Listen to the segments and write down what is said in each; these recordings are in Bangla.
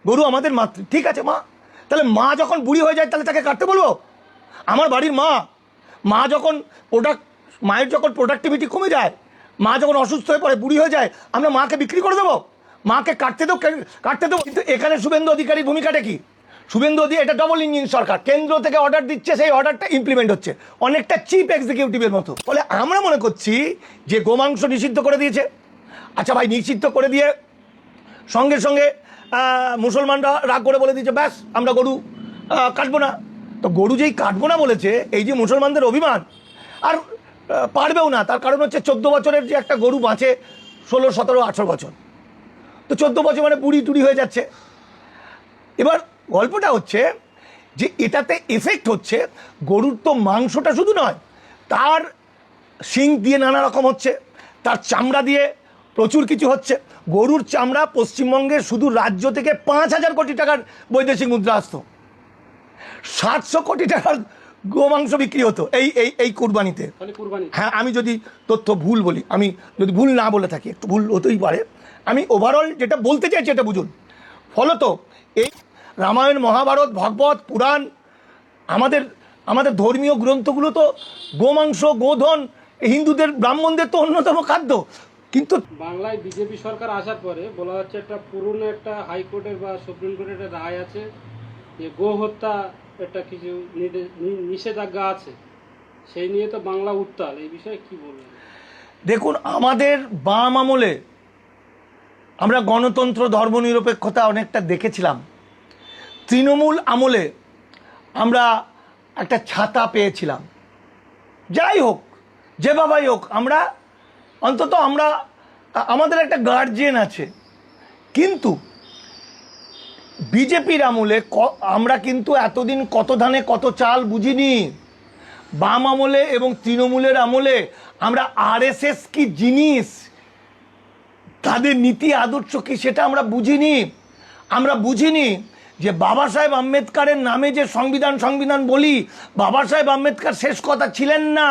গরু আমাদের মাতৃ, ঠিক আছে মা, তাহলে মা যখন বুড়ি হয়ে যায় তাহলে তাকে কাটতে বলবো? আমার বাড়ির মা যখন মায়ের যখন প্রোডাক্টিভিটি কমে যায়, মা যখন অসুস্থ হয়ে পড়ে, বুড়ি হয়ে যায়, আমরা মাকে বিক্রি করে দেবো? মাকে কাটতে দেবো? কিন্তু এখানে শুভেন্দু অধিকারীর ভূমিকাটা কি? শুভেন্দু অধিকারী, এটা ডবল ইঞ্জিন সরকার, কেন্দ্র থেকে অর্ডার দিচ্ছে, সেই অর্ডারটা ইমপ্লিমেন্ট হচ্ছে, অনেকটা চিফ এক্সিকিউটিভের মতো। ফলে আমরা মনে করছি যে গোমাংস নিষিদ্ধ করে দিয়েছে। আচ্ছা ভাই, নিষিদ্ধ করে দিয়ে সঙ্গে সঙ্গে মুসলমানরা রাগ করে বলে দিয়েছে ব্যাস আমরা গরু কাটবো না। তো গরু যেই কাটবো না বলেছে, এই যে মুসলমানদের অভিমান, আর পারবেও না, তার কারণ হচ্ছে 14 বছরের যে একটা গরু বাঁচে 16, 17, 18 বছর, তো 14 বছর মানে বুড়ি টুড়ি হয়ে যাচ্ছে। এবার গল্পটা হচ্ছে যে এটাতে এফেক্ট হচ্ছে গরুর তো মাংসটা শুধু নয়, তার শিং দিয়ে নানা রকম হচ্ছে, তার চামড়া দিয়ে প্রচুর কিছু হচ্ছে। গরুর চামড়া পশ্চিমবঙ্গের শুধু রাজ্য থেকে 5,000 কোটি টাকার বৈদেশিক মুদ্রা আসতো, 700 কোটি টাকার গোমাংস বিক্রি হতো এই কুরবানিতে। হ্যাঁ, আমি যদি তথ্য ভুল বলি, আমি যদি ভুল না বলে থাকি, একটু ভুল হতেই পারে, আমি ওভারঅল যেটা বলতে চাইছি এটা বুঝুন। ফলত এই রামায়ণ, মহাভারত, ভাগবত, পুরাণ, আমাদের ধর্মীয় গ্রন্থগুলো তো গোমাংস, গোধন, হিন্দুদের, ব্রাহ্মণদের তো অন্যতম খাদ্য। কিন্তু বাংলায় বিজেপি সরকার আসার পরে বলা হচ্ছে একটা পুরনো একটা হাইকোর্টের বা সুপ্রিম কোর্টের একটা রায় আছে যে গো হত্যা একটা কিছু নিষেধাজ্ঞা আছে, সেই নিয়ে তো বাংলা উত্তাল। এই বিষয়ে কি বলবেন? দেখুন, আমাদের বাম আমলে আমরা গণতন্ত্র, ধর্মনিরপেক্ষতা অনেকটা দেখেছিলাম। তৃণমূল আমলে আমরা একটা ছাতা পেয়েছিলাম। যাই হোক, যেভাবেই হোক, আমরা আমাদের একটা গার্জিয়ান আছে। কিন্তু বিজেপির আমলে আমরা কিন্তু এতদিন কত ধানে কত চাল বুঝিনি। বাম আমলে এবং তৃণমূলের আমলে আমরা আরএসএস কি জিনিস, তাদের নীতি আদর্শ কি, সেটা আমরা বুঝিনি। যে বাবা সাহেব আম্বেদকারের নামে যে সংবিধান বলি, বাবা সাহেব আম্বেদকর শেষ কথা ছিলেন না,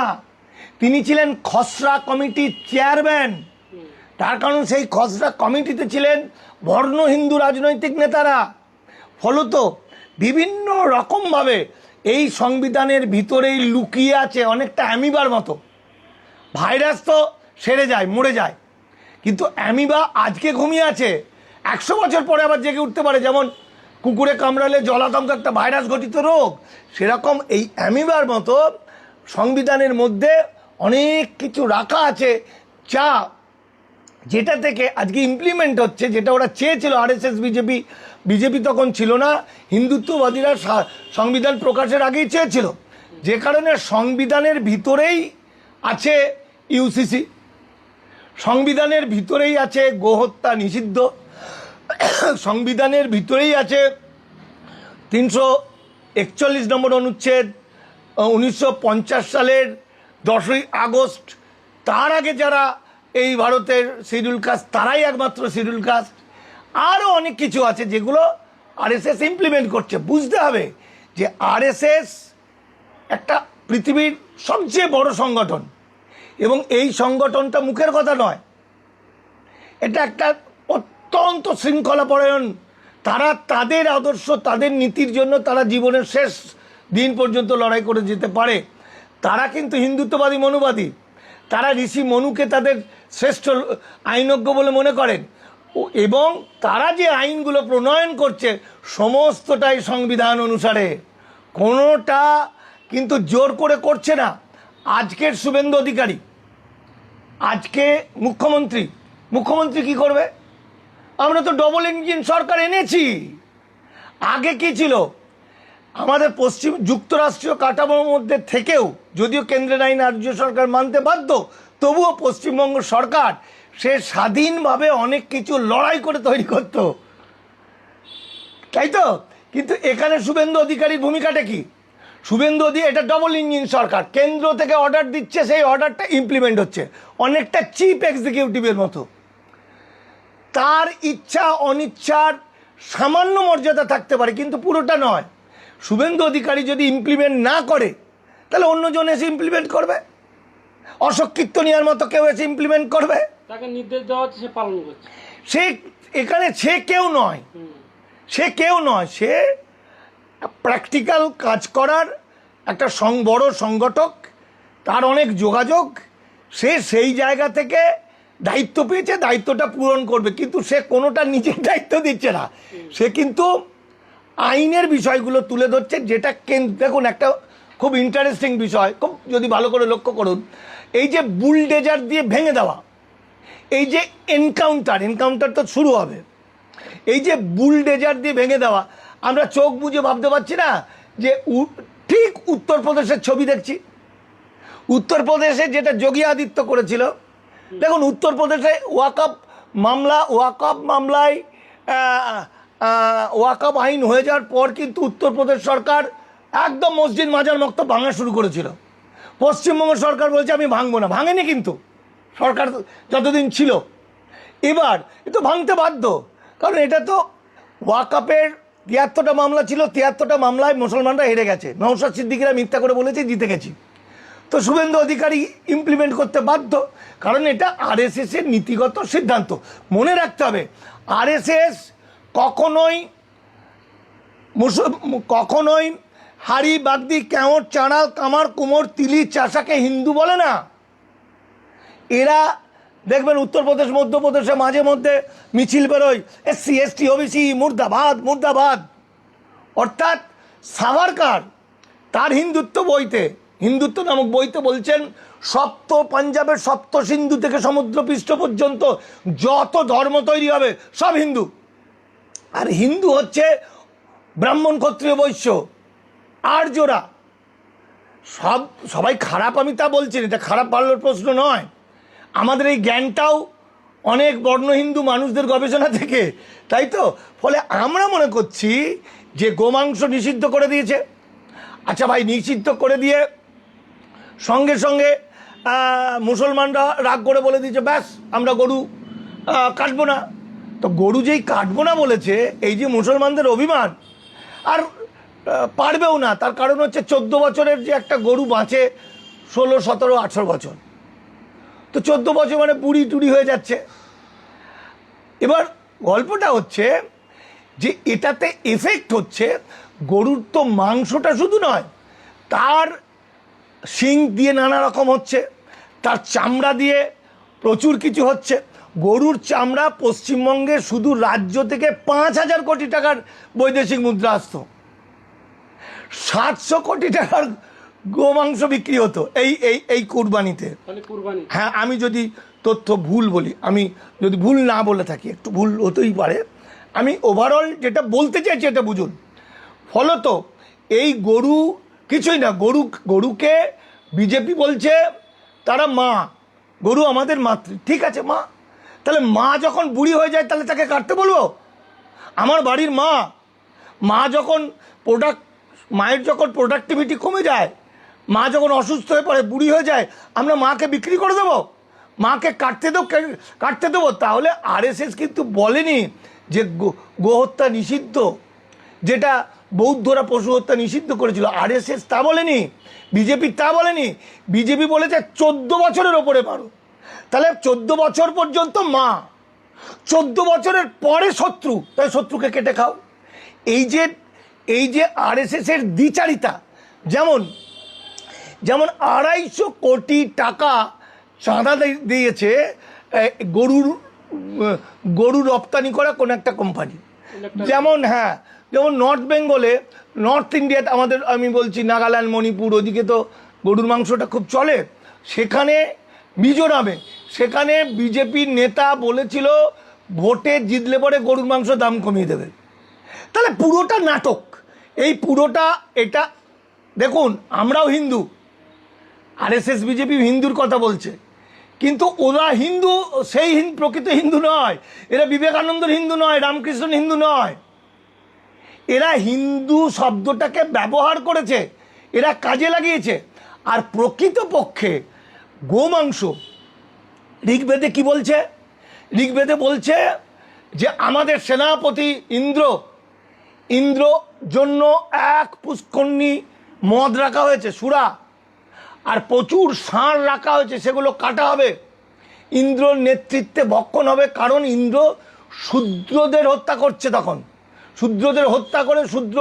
তিনি ছিলেন খসড়া কমিটির চেয়ারম্যান। তার কারণ সেই খসড়া কমিটিতে ছিলেন বর্ণ হিন্দু রাজনৈতিক নেতারা। ফলত বিভিন্ন রকমভাবে এই সংবিধানের ভিতরেই লুকিয়ে আছে অনেকটা অ্যামিবার মতো। ভাইরাস তো সেরে যায়, মরে যায়, কিন্তু অ্যামিবা আজকে ঘুমিয়ে আছে, 100 বছর পরে আবার জেগে উঠতে পারে। যেমন কুকুরে কামড়ালে জলাতঙ্ক একটা ভাইরাস ঘটিত রোগ, সেরকম এই অ্যামিবার মতো সংবিধানের মধ্যে অনেক কিছু রাখা আছে, যেটা থেকে আজকে ইমপ্লিমেন্ট হচ্ছে, যেটা ওরা চেয়েছিল আরএসএস, বিজেপি তখন ছিল না, হিন্দুত্ববাদীরা সংবিধান প্রকাশের আগেই চেয়েছিল, যে কারণে সংবিধানের ভিতরেই আছে ইউসিসি, সংবিধানের ভিতরেই আছে গোহত্যা নিষিদ্ধ, সংবিধানের ভিতরেই আছে 341 নম্বর অনুচ্ছেদ, 1950 সালের 10ই আগস্ট, তার আগে যারা এই ভারতের শিডিউল কাস্ট তারাই একমাত্র শিডিউল কাস্ট। আরও অনেক কিছু আছে যেগুলো আরএসএস ইমপ্লিমেন্ট করছে। বুঝতে হবে যে আরএসএস একটা পৃথিবীর সবচেয়ে বড় সংগঠন, এবং এই সংগঠনটা মুখের কথা নয়, এটা একটা অত্যন্ত শৃঙ্খলাপরায়ণ। তারা তাদের আদর্শ, তাদের নীতির জন্য তারা জীবনের শেষ দিন পর্যন্ত লড়াই করে যেতে পারে। তারা কিন্তু হিন্দুত্ববাদী, মনুবাদী, তারা ঋষি মনুকে তাদের শ্রেষ্ঠ আইনজ্ঞ বলে মনে করেন, এবং তারা যে আইনগুলো প্রণয়ন করছে সমস্তটাই সংবিধান অনুসারে, কোনোটা কিন্তু জোর করে করছে না। আজকের শুভেন্দু অধিকারী, আজকে মুখ্যমন্ত্রী কি করবে? আমরা তো ডবল ইঞ্জিন সরকার এনেছি। আগে কি ছিল? আমাদের পশ্চিম যুক্তরাষ্ট্রীয় কাঠামোর মধ্যে থেকেও, যদিও কেন্দ্রের আইন রাজ্য সরকার মানতে বাধ্য, তবুও পশ্চিমবঙ্গ সরকার সে স্বাধীনভাবে অনেক কিছু লড়াই করে তৈরি করত, তাই তো? কিন্তু এখানে শুভেন্দু অধিকারীর ভূমিকাটা কি? এটা ডবল ইঞ্জিন সরকার, কেন্দ্র থেকে অর্ডার দিচ্ছে, সেই অর্ডারটা ইমপ্লিমেন্ট হচ্ছে, অনেকটা চিফ এক্সিকিউটিভের মতো। তার ইচ্ছা অনিচ্ছার সামান্য মর্যাদা থাকতে পারে, কিন্তু পুরোটা নয়। শুভেন্দু অধিকারী যদি ইমপ্লিমেন্ট না করে, তাহলে অন্যজন এসে ইমপ্লিমেন্ট করবে, অশোক কীর্তনিয়ার মতো কেউ এসে ইমপ্লিমেন্ট করবে, তাকে নির্দেশ দেওয়া হচ্ছে, সে পালন করছে। সে এখানে সে কেউ নয়, সে কেউ নয়, সে প্র্যাকটিক্যাল কাজ করার একটা বড় সংগঠক, তার অনেক যোগাযোগ, সে সেই জায়গা থেকে দায়িত্ব পেয়েছে, দায়িত্বটা পূরণ করবে, কিন্তু সে কোনোটা নিজের দায়িত্ব দিচ্ছে না, সে কিন্তু আইনের বিষয়গুলো তুলে ধরছে। যেটা দেখুন একটা খুব ইন্টারেস্টিং বিষয়, খুব যদি ভালো করে লক্ষ্য করুন, এই যে বুলডেজার দিয়ে ভেঙে দেওয়া, এই যে এনকাউন্টার তো শুরু হবে, এই যে বুলডেজার দিয়ে ভেঙে দেওয়া, আমরা চোখ বুজে ভাবতে পারছি না যে ঠিক উত্তরপ্রদেশের ছবি দেখছি। উত্তরপ্রদেশে যেটা যোগী আদিত্য করেছিল, দেখুন উত্তরপ্রদেশে ওয়াকআপ মামলায় ওয়াকআপ আইন হয়ে যাওয়ার পর কিন্তু উত্তরপ্রদেশ সরকার একদম মসজিদ মাজার মক্তব ভাঙা শুরু করেছিল। পশ্চিমবঙ্গ সরকার বলছে আমি ভাঙবো না, ভাঙেনি কিন্তু সরকার যতদিন ছিল। এবার এ তো ভাঙতে বাধ্য, কারণ এটা তো ওয়াকআপের ৭৩টা মামলা ছিল, ৭৩টা মামলায় মুসলমানরা হেরে গেছে, নওশাদ সিদ্দিকীরা মিথ্যা করে বলেছে জিতে গেছি। তো শুভেন্দু অধিকারী ইমপ্লিমেন্ট করতে বাধ্য, কারণ এটা আরএসএসের নীতিগত সিদ্ধান্ত। মনে রাখতে হবে, আরএসএস কখনোই হাড়ি বাগদি কেওট চাঁড়াল কামার কুমোর তিলি চাষাকে হিন্দু বলে না। এরা দেখবেন উত্তরপ্রদেশ মধ্যপ্রদেশে মাঝে মধ্যে মিছিল বেরোয়, SC ST OBC মুর্দাবাদ মুর্দাবাদ। অর্থাৎ সাভারকার তার হিন্দুত্ব নামক বইতে বলছেন পাঞ্জাবের সপ্ত সিন্ধু থেকে সমুদ্রপৃষ্ঠ পর্যন্ত যত ধর্ম তৈরি হবে সব হিন্দু। আর হিন্দু হচ্ছে ব্রাহ্মণ ক্ষত্রিয় বৈশ্য আর্যরা, সবাই খারাপ আমি তা বলছি না, এটা খারাপ ভালোর প্রশ্ন নয়। আমাদের এই জ্ঞানটাও অনেক বর্ণ হিন্দু মানুষদের গবেষণা থেকে, তাই তো। ফলে আমরা মনে করছি যে গোমাংস নিষিদ্ধ করে দিয়েছে, আচ্ছা ভাই নিষিদ্ধ করে দিয়ে সঙ্গে সঙ্গে মুসলমানরা রাগ করে বলে দিয়েছে ব্যাস আমরা গরু কাটবো না। তো গরু যেই কাটবো না বলেছে, এই যে মুসলমানদের অভিমান, আর পারবেও না, তার কারণ হচ্ছে 14 বছরের যে একটা গরু বাঁচে 16, 17, 18 বছর, তো 14 বছর মানে বুড়ি টুড়ি হয়ে যাচ্ছে। এবার গল্পটা হচ্ছে যে এটাতে এফেক্ট হচ্ছে গরুর তো মাংসটা শুধু নয়, তার শিং দিয়ে নানা রকম হচ্ছে, তার চামড়া দিয়ে প্রচুর কিছু হচ্ছে। গরুর চামড়া পশ্চিমবঙ্গে শুধু রাজ্য থেকে 5,000 কোটি টাকার বৈদেশিক মুদ্রা আসতো, 700 কোটি টাকার গোমাংস বিক্রি হতো এই কুরবানিতে। হ্যাঁ, আমি যদি তথ্য ভুল বলি, আমি যদি ভুল না বলে থাকি, একটু ভুল হতেই পারে, আমি ওভারঅল যেটা বলতে চাইছি এটা বুঝুন। ফলত এই গরু কিছুই না, গরুকে বিজেপি বলছে তারা মা, গরু আমাদের মাতৃ, ঠিক আছে মা, তাহলে মা যখন বুড়ি হয়ে যায় তাহলে তাকে কাটতে বলবো? আমার বাড়ির মা যখন মায়ের যখন প্রোডাক্টিভিটি কমে যায়, মা যখন অসুস্থ হয়ে পড়ে, বুড়ি হয়ে যায়, আমরা মাকে বিক্রি করে দেবো? মাকে কাটতে দেবো? তাহলে আরএসএস কিন্তু বলেনি যে গোহত্যা নিষিদ্ধ, যেটা বৌদ্ধরা পশু হত্যা নিষিদ্ধ করেছিল, আরএসএস তা বলেনি, বিজেপি তা বলেনি। বিজেপি বলেছে 14 বছরের ওপরে মারো, তাহলে 14 বছর পর্যন্ত মা, 14 বছরের পরে শত্রু, তাই শত্রুকে কেটে খাও। এই যে আরএসএসের দ্বিচারিতা, যেমন 250 কোটি টাকা চাঁদা দিয়েছে গরু রপ্তানি করা কোন একটা কোম্পানি, যেমন নর্থ বেঙ্গলে, নর্থ ইন্ডিয়াতে আমাদের, আমি বলছি নাগাল্যান্ড, মণিপুর, ওদিকে তো গরুর মাংসটা খুব চলে। সেখানে মিজোরামে, সেখানে বিজেপির নেতা বলেছিল ভোটে জিতলে পরে গরুর মাংস দাম কমিয়ে দেবে। তাহলে পুরোটা নাটক, এটা দেখুন, আমরাও হিন্দু, আরএসএস বিজেপি হিন্দুর কথা বলছে, কিন্তু ওরা হিন্দু, সেই প্রকৃত হিন্দু নয়, এরা বিবেকানন্দের হিন্দু নয়, রামকৃষ্ণ হিন্দু নয়, এরা হিন্দু শব্দটাকে ব্যবহার করেছে, এরা কাজে লাগিয়েছে। আর প্রকৃতপক্ষে গোমাংস ঋগ্বেদে কি বলছে? ঋগ্বেদে বলছে যে আমাদের সেনাপতি ইন্দ্র জন্য এক পুষ্করণী মদ রাখা হয়েছে, সুরা, আর প্রচুর ষাঁড় রাখা হয়েছে, সেগুলো কাটা হবে, ইন্দ্রর নেতৃত্বে ভক্ষণ হবে, কারণ ইন্দ্র শূদ্রদের হত্যা করছে, তখন শূদ্রদের হত্যা করে শূদ্র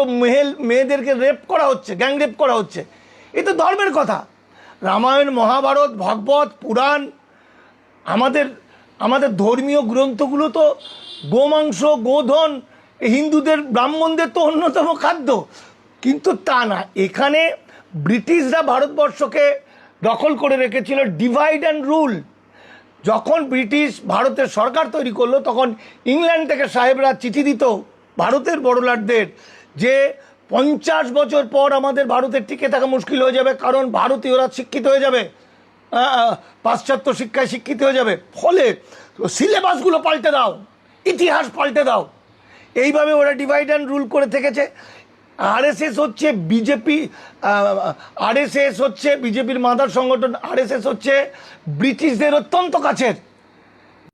মেয়েদেরকে রেপ করা হচ্ছে, গ্যাং রেপ করা হচ্ছে। এ তো ধর্মের কথা। রামায়ণ, মহাভারত, ভাগবত, পুরাণ, আমাদের আমাদের ধর্মীয় গ্রন্থগুলো তো গোমাংস, গোধন হিন্দুদের, ব্রাহ্মণদের তো অন্যতম খাদ্য। কিন্তু তা না, এখানে ব্রিটিশরা ভারতবর্ষকে দখল করে রেখেছিল, ডিভাইড অ্যান্ড রুল। যখন ব্রিটিশ ভারতের সরকার তৈরি করলো, তখন ইংল্যান্ড থেকে সাহেবরা চিঠি দিত ভারতের বড়লাটদের যে 50 বছর পর আমাদের ভারতের টিকে থাকা মুশকিল হয়ে যাবে, কারণ ভারতীয়রা শিক্ষিত হয়ে যাবে, পাশ্চাত্য শিক্ষায় শিক্ষিত হয়ে যাবে। ফলে সিলেবাসগুলো পাল্টে দাও, ইতিহাস পাল্টে দাও। এইভাবে ওরা ডিভাইড অ্যান্ড রুল করে থেকেছে। আরএসএস হচ্ছে বিজেপি, আরএসএস হচ্ছে বিজেপির মাদার সংগঠন। আরএসএস হচ্ছে ব্রিটিশদের অত্যন্ত কাছের।